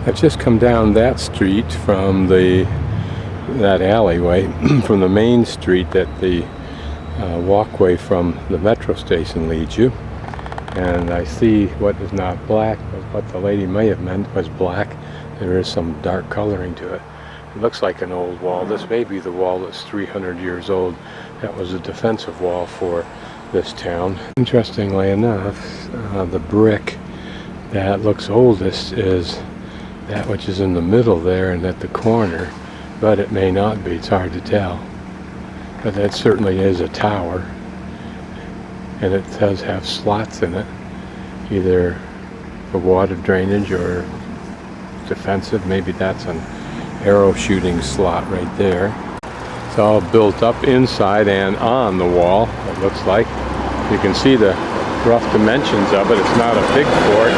I've just come down that street from that alleyway from the main street that the walkway from the metro station leads you, and I see what is not black, but what the lady may have meant was black. There is some dark coloring to it. It looks like an old wall. This may be the wall that's 300 years old. That was a defensive wall for this town. Interestingly enough, the brick that looks oldest is that which is in the middle there and at the corner, but it may not be. It's hard to tell. But that certainly is a tower, and it does have slots in it, either for water drainage or defensive. Maybe that's an arrow shooting slot right there. It's all built up inside and on the wall, it looks like. You can see the rough dimensions of it. It's not a big fort,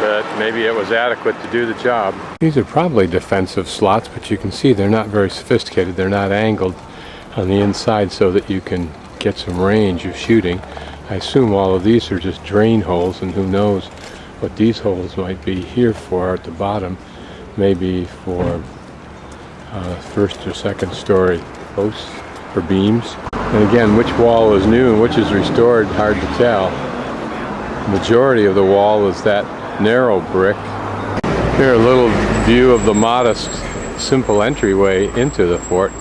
but maybe it was adequate to do the job. These are probably defensive slots, but you can see they're not very sophisticated. They're not angled on the inside so that you can get some range of shooting. I assume all of these are just drain holes, and who knows what these holes might be here for at the bottom. Maybe for first or second story posts or beams. And again, which wall is new and which is restored, hard to tell. The majority of the wall is that narrow brick. Here, a little view of the modest, simple entryway into the fort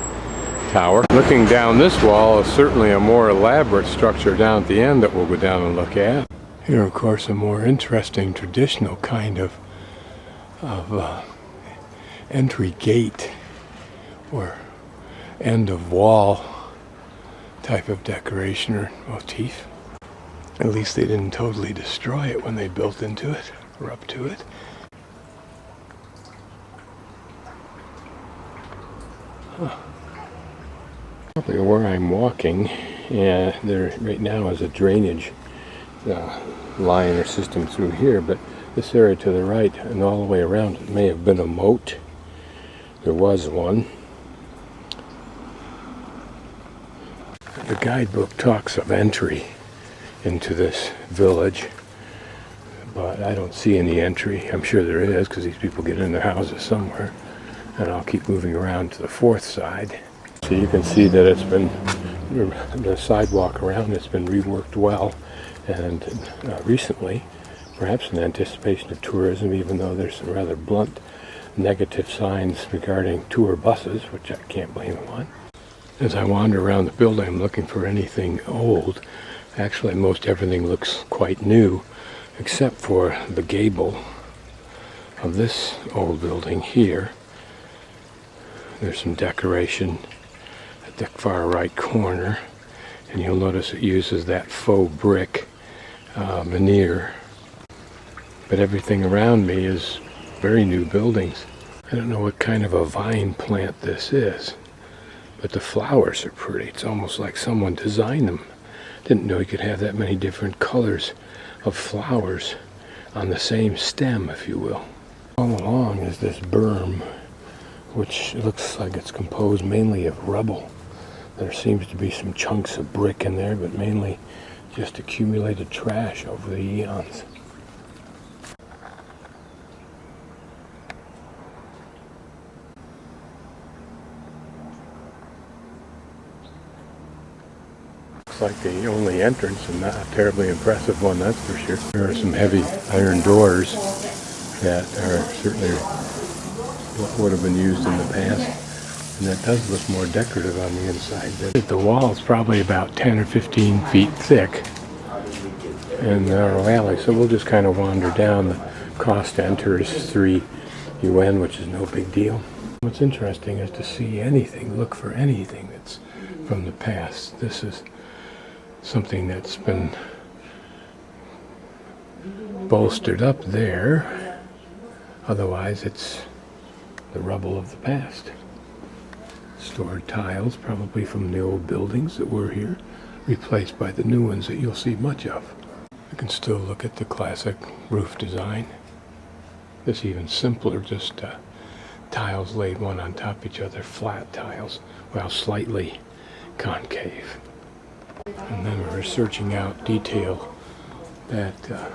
tower. Looking down this wall is certainly a more elaborate structure down at the end that we'll go down and look at. Here, of course, a more interesting traditional kind of entry gate or end of wall type of decoration or motif. At least they didn't totally destroy it when they built into it or up to it. Probably where I'm walking, there right now is a drainage line or system through here, but this area to the right and all the way around it may have been a moat. There was one. The guidebook talks of entry into this village, but I don't see any entry. I'm sure there is, because these people get in their houses somewhere. And I'll keep moving around to the fourth side. So you can see that it's been, the sidewalk around it's been reworked well, and recently, perhaps in anticipation of tourism, even though there's some rather blunt negative signs regarding tour buses, which I can't blame them on. As I wander around the building, I'm looking for anything old. Actually, most everything looks quite new, except for the gable of this old building here. There's some decoration at the far right corner, and you'll notice it uses that faux brick veneer. But everything around me is very new buildings. I don't know what kind of a vine plant this is, but the flowers are pretty. It's almost like someone designed them. Didn't know you could have that many different colors of flowers on the same stem, if you will. All along is this berm, which looks like it's composed mainly of rubble. There seems to be some chunks of brick in there, but mainly just accumulated trash over the eons. Like the only entrance, and not a terribly impressive one, that's for sure. There are some heavy iron doors that are certainly what would have been used in the past, and that does look more decorative on the inside. The wall is probably about 10 or 15 feet thick in the narrow alley, so we'll just kind of wander down. The cost to enter is 3 UN, which is no big deal. What's interesting is to see anything, look for anything that's from the past. This is something that's been bolstered up there. Otherwise, it's the rubble of the past. Stored tiles, probably from the old buildings that were here, replaced by the new ones that you'll see much of. You can still look at the classic roof design. This even simpler, just tiles laid one on top of each other, flat tiles, while slightly concave. And then we're searching out detail that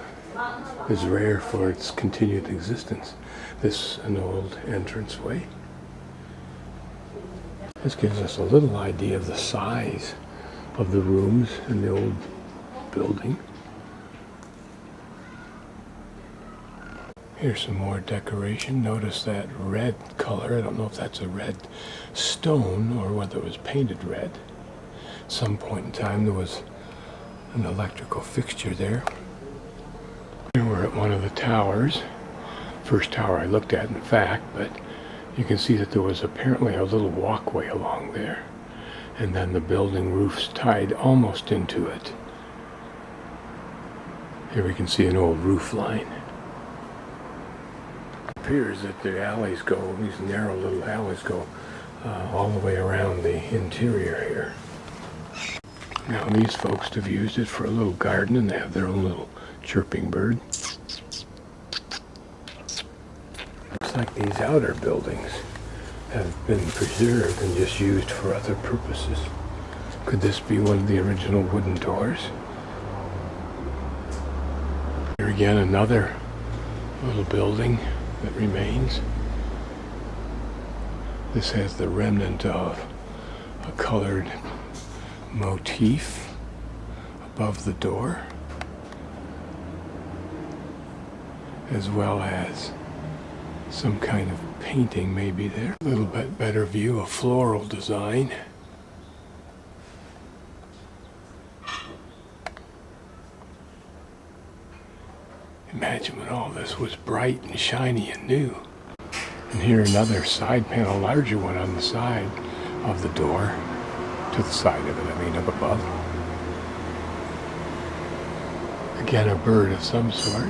is rare for its continued existence. This an old entranceway. This gives us a little idea of the size of the rooms in the old building. Here's some more decoration. Notice that red color. I don't know if that's a red stone or whether it was painted red. At some point in time there was an electrical fixture there. Here we're at one of the towers. First tower I looked at, in fact, but you can see that there was apparently a little walkway along there. And then the building roofs tied almost into it. Here we can see an old roof line. It appears that the alleys go, these narrow little alleys go all the way around the interior here. Now these folks have used it for a little garden, and they have their own little chirping bird. Looks like these outer buildings have been preserved and just used for other purposes. Could this be one of the original wooden doors? Here again, another little building that remains. This has the remnant of a colored motif above the door, as well as some kind of painting maybe there. A little bit better view of floral design. Imagine when all this was bright and shiny and new. And here another side panel, larger one on the side of the door, to the side of it, I mean up above. Again, a bird of some sort.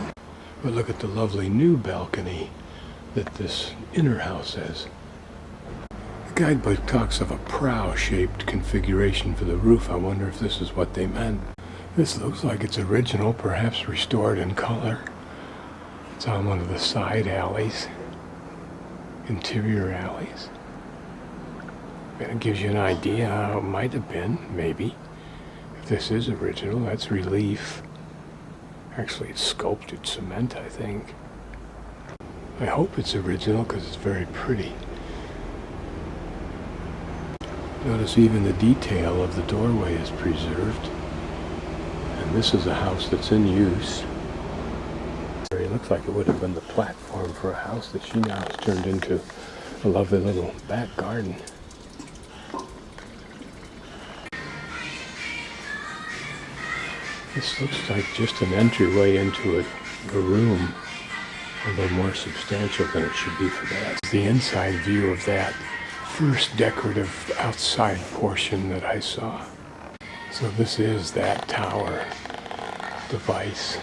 But look at the lovely new balcony that this inner house has. The guidebook talks of a prow-shaped configuration for the roof. I wonder if this is what they meant. This looks like it's original, perhaps restored in color. It's on one of the side alleys, interior alleys. And it gives you an idea how it might have been, maybe. If this is original, that's relief. Actually, it's sculpted cement, I think. I hope it's original because it's very pretty. Notice even the detail of the doorway is preserved. And this is a house that's in use. It looks like it would have been the platform for a house that she now has turned into a lovely little back garden. This looks like just an entryway into a room, a little more substantial than it should be for that. The inside view of that first decorative outside portion that I saw. So this is that tower device.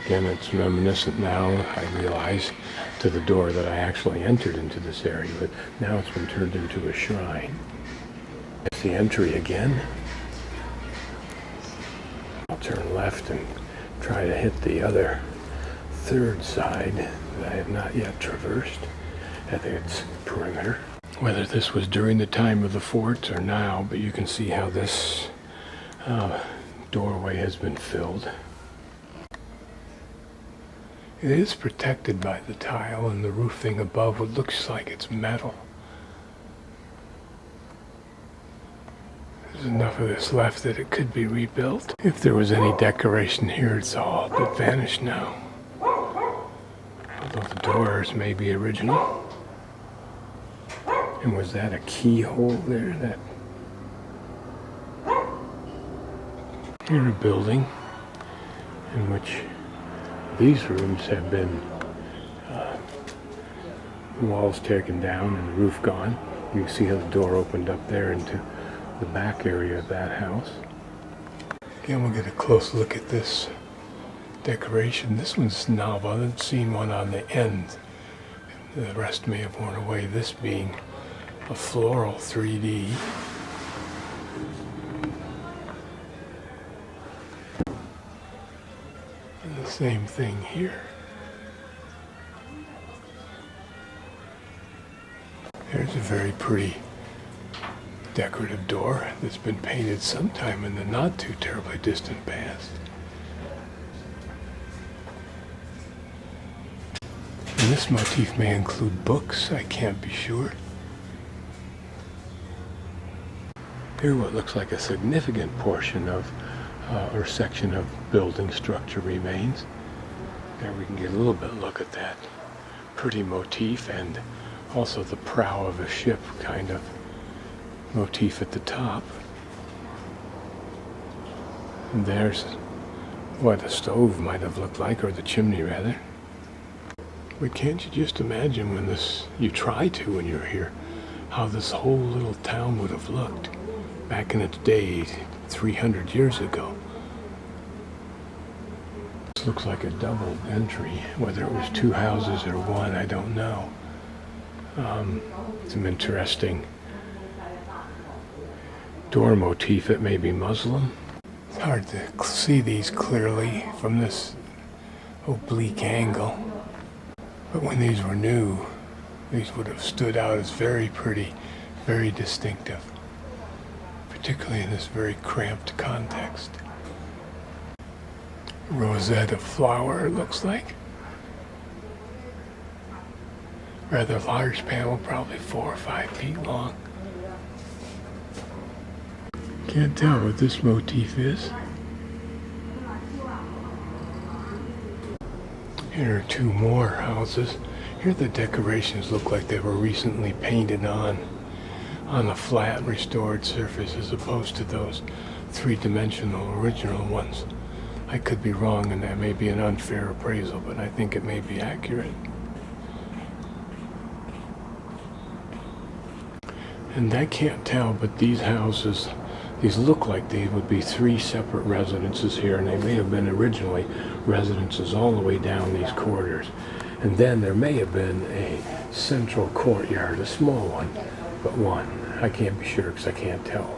Again, it's reminiscent now, I realize, to the door that I actually entered into this area, but now it's been turned into a shrine. It's the entry again. I'll turn left and try to hit the other third side that I have not yet traversed at its perimeter. Whether this was during the time of the forts or now, but you can see how this doorway has been filled. It is protected by the tile, and the roofing above what looks like it's metal. There's enough of this left that it could be rebuilt. If there was any decoration here, it's all but vanished now. Although the doors may be original. And was that a keyhole there? Here's a building in which these rooms have been walls taken down and the roof gone. You can see how the door opened up there into the back area of that house. Again, we'll get a close look at this decoration. This one's novel. I haven't seen one on the end. The rest may have worn away. This being a floral 3D. And the same thing here. Here's a very pretty decorative door that's been painted sometime in the not too terribly distant past. And this motif may include books, I can't be sure. Here what looks like a significant portion of or section of building structure remains. There we can get a little bit look at that pretty motif, and also the prow of a ship kind of motif at the top. And there's what a stove might have looked like, or the chimney rather. But can't you just imagine you try to when you're here, how this whole little town would have looked back in its day 300 years ago. This looks like a double entry. Whether it was two houses or one, I don't know. Some interesting door motif. It may be Muslim. It's hard to see these clearly from this oblique angle. But when these were new, these would have stood out as very pretty, very distinctive, particularly in this very cramped context. Rosette of flower, it looks like. Rather large panel, probably 4 or 5 feet long. Can't tell what this motif is. Here are two more houses. Here the decorations look like they were recently painted on a flat restored surface as opposed to those three-dimensional original ones. I could be wrong, and that may be an unfair appraisal, but I think it may be accurate. And I can't tell, but these houses, these look like they would be 3 separate residences here, and they may have been originally residences all the way down these corridors. And then there may have been a central courtyard, a small one, but one. I can't be sure because I can't tell.